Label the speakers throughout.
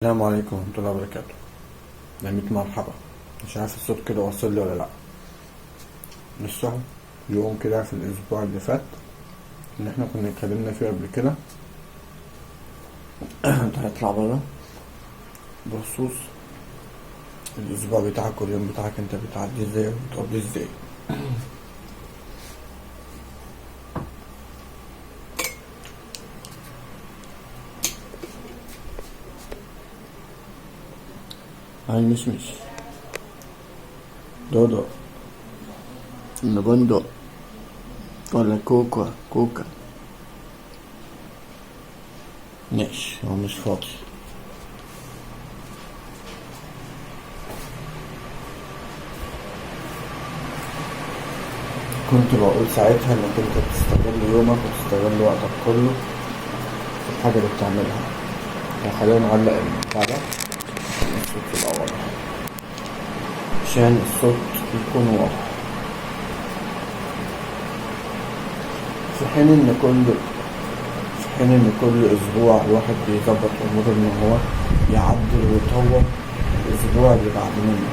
Speaker 1: السلام عليكم ورحمة الله وبركاته. نميت مرحبا. مش عارف الصوت كده واصل لي ولا لأ. لسه يوم كده في الأسبوع اللي فات اللي احنا كنا اتكلمنا فيه قبل كده. انت هتطلع برا بخصوص الأسبوع بتاعك واليوم بتاعك، انت بتعدي ازاي وبتقضي ازاي. هاي مش دودو بندق ولا كوكا ماشي، هو مش فاضي. كنت بقول ساعتها انك انت تستغل يومك وتستغل وقتك كله في الحاجة اللي بتعملها. خلينا نعلق البتاع ده الصوت في الأول عشان الصوت يكون واضح. في حين ان كل اسبوع الواحد بيظبط اموره ان هو يعدل ويطور الاسبوع اللي بعد منه.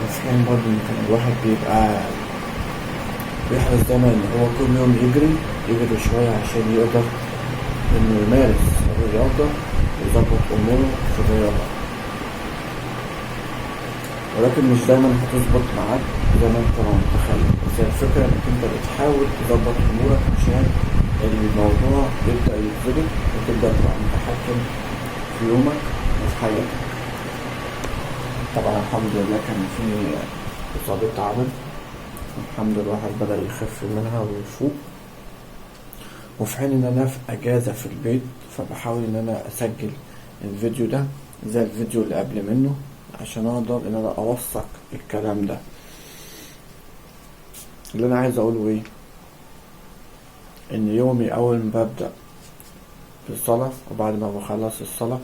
Speaker 1: في حين برضه ان كان الواحد بيبقى بيحرص دايما ان هو كل يوم يجري شوية عشان يقدر انه يمارس الرياضة ويظبط اموره في الرياضة، ولكن مش دايما هتظبط معاك زي ما انت متخيل. بس الفكرة انك انت بتحاول تظبط امورك عشان الموضوع يبدأ يتظبط وتبدأ تبقى متحكم في يومك وفي حياتك. طبعا الحمد لله كان في إصابة عمل، الحمد لله الواحد بدأ يخف منها ويفوق. وفي حين ان انا في اجازة في البيت فبحاول ان انا اسجل الفيديو ده زي الفيديو اللي قبل منه عشان اقدر ان انا اوثق الكلام ده. اللي انا عايز اقوله ايه، ان يومي اول ما ببدأ بالصلاة وبعد ما بخلص الصلاة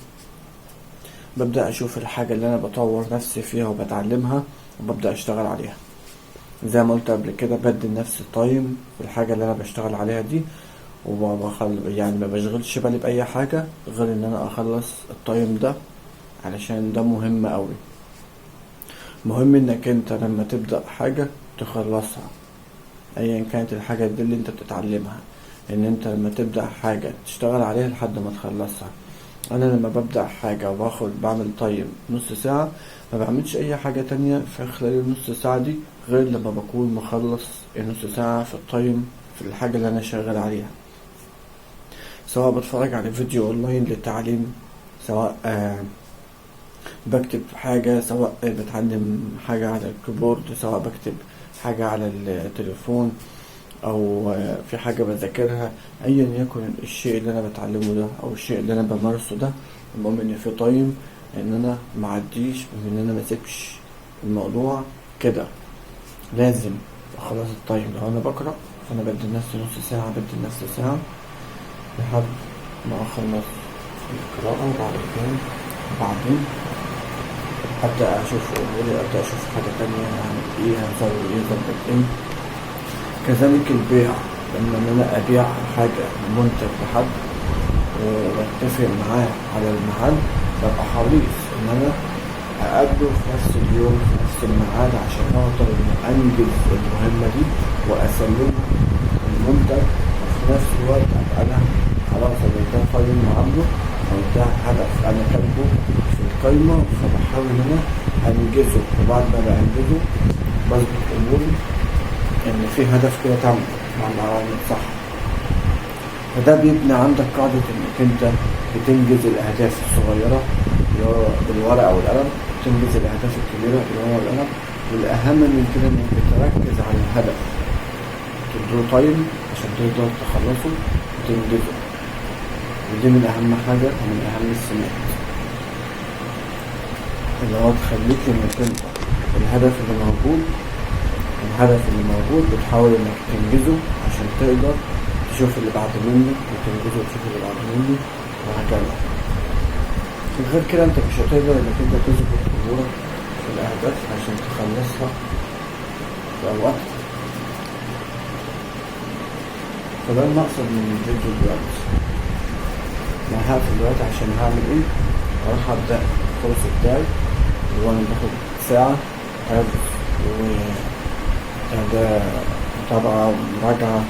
Speaker 1: ببدأ اشوف الحاجة اللي انا بطور نفسي فيها وبتعلمها وببدأ اشتغل عليها. زي ما قلت قبل كده بدي لنفسي تايم في الحاجة اللي انا بشتغل عليها دي، يعني ما بشغلش بالي بأي حاجة غير ان انا اخلص التايم ده، علشان ده مهم قوي. مهم انك انت لما تبدأ حاجة تخلصها ايا كانت الحاجة دي اللي انت بتتعلمها، ان انت لما تبدأ حاجة تشتغل عليها لحد ما تخلصها. انا لما ببدأ حاجة بعمل تايم نص ساعة، ما بعملش اي حاجة تانية في خلال النص ساعة دي غير لما بكون مخلص النص ساعة في التايم في الحاجة اللي انا شغال عليها. سواء بتفرج على فيديو اونلاين للتعليم، سواء بكتب حاجة، سواء بتعلم حاجة على الكيبورد، سواء بكتب حاجة على التليفون، او في حاجة بذاكرها. ايا يكن الشيء اللي انا بتعلمه ده او الشيء اللي انا بمارسه ده، المهم ان في تايم ان انا معديش وان انا مسيبش الموضوع كده. لازم اخلص التايم. لو انا بقرأ فانا بدي لنفسي نص ساعة، بدي لنفسي ساعة لحد ما اخلص القراءة، وبعدين أبدأ أشوف أموري، أبدأ أشوف حاجة تانية هعمل إيه، هنسوي إيه، ظبط إيه. كذلك البيع، لما أنا أبيع حاجة منتج لحد وأتفق معاه على الميعاد، ببقى حريص إن أنا أقابله في نفس اليوم في نفس الميعاد عشان أقدر إن أنجز المهمة دي وأسلمه المنتج. وفي نفس الوقت أبقى أنا خلاص أنا ده قايم عامله أو ده هدف أنا كاتبه في القايمة، فبحاول إن أنا أنجزه. وبعد ما بأنجزه بظبط أموري إن في هدف كده تعمله مع العوامل صح. فده بيبني عندك قاعدة إنك أنت بتنجز الأهداف الصغيرة اللي هو بالورقة والقلم، بتنجز الأهداف الكبيرة اللي هو القلم، والأهم من كده إنك تركز على الهدف، تديله تايم عشان تقدر تخلصه وتنجزه. ودي من أهم حاجة ومن أهم السمات اللي هو تخليك إنك أنت الهدف اللي موجود بتحاول إنك تنجزه عشان تقدر تشوف اللي بعد منه وتنجزه وتشوف اللي بعد منه وهكذا. غير كده أنت مش هتقدر إنك أنت تظبط أمورك في الأهداف عشان تخلصها في أوقات. فده المقصد من الفيديو دلوقتي. انا هقفل دلوقتي عشان هعمل ايه، اروح ابدأ الكورس بتاعي اللي هو انا باخد ساعة حفظ وإعداد متابعة ومراجعة،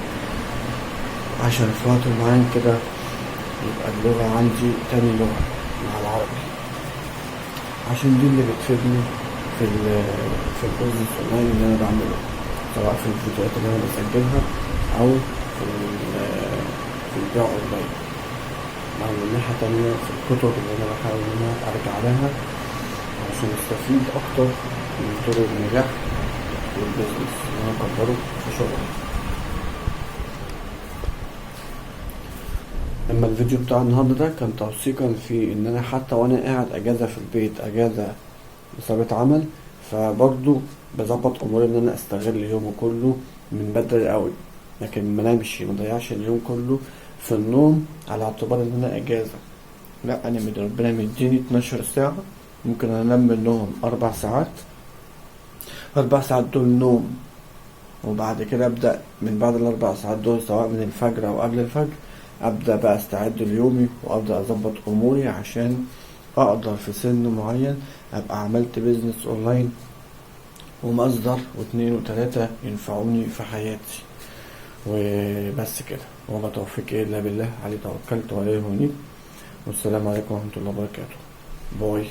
Speaker 1: عشان في وقت معين كده يبقى اللغة عندي تاني لغة مع العربي، عشان دي اللي بتفيدني في البيزنس اونلاين اللي انا بعمله، سواء في الفيديوهات اللي انا بسجلها او في البيع اونلاين، او من ناحية تانية في الكتب اللي انا بحاول ان انا ارجع لها عشان استفيد اكتر من طرق النجاح والبيزنس اللي انا اكبره في شغلي. اما الفيديو بتاع النهارده ده كان توثيقا في ان انا حتى وانا قاعد اجازة في البيت، اجازة إصابة عمل، فبرضو بظبط اموري ان انا استغل يومي كله من بدري قوي، لكن منامش مضيعش اليوم كله في النوم على اعتبار ان انا اجازة. لا، انا ربنا مديني 12 ساعة، ممكن انام منهم 4 ساعات، 4 ساعات دول نوم، وبعد كده ابدأ من بعد ال4 ساعات دول سواء من الفجر او قبل الفجر ابدأ بقى استعد ليومي وابدأ اظبط اموري عشان اقدر في سن معين ابقى عملت بيزنس اونلاين ومصدر واتنين وتلاتة ينفعوني في حياتي. وبس كده، وما توفيقي الا بالله، عليه توكلت وعليه انيب، والسلام عليكم ورحمة الله وبركاته. باي.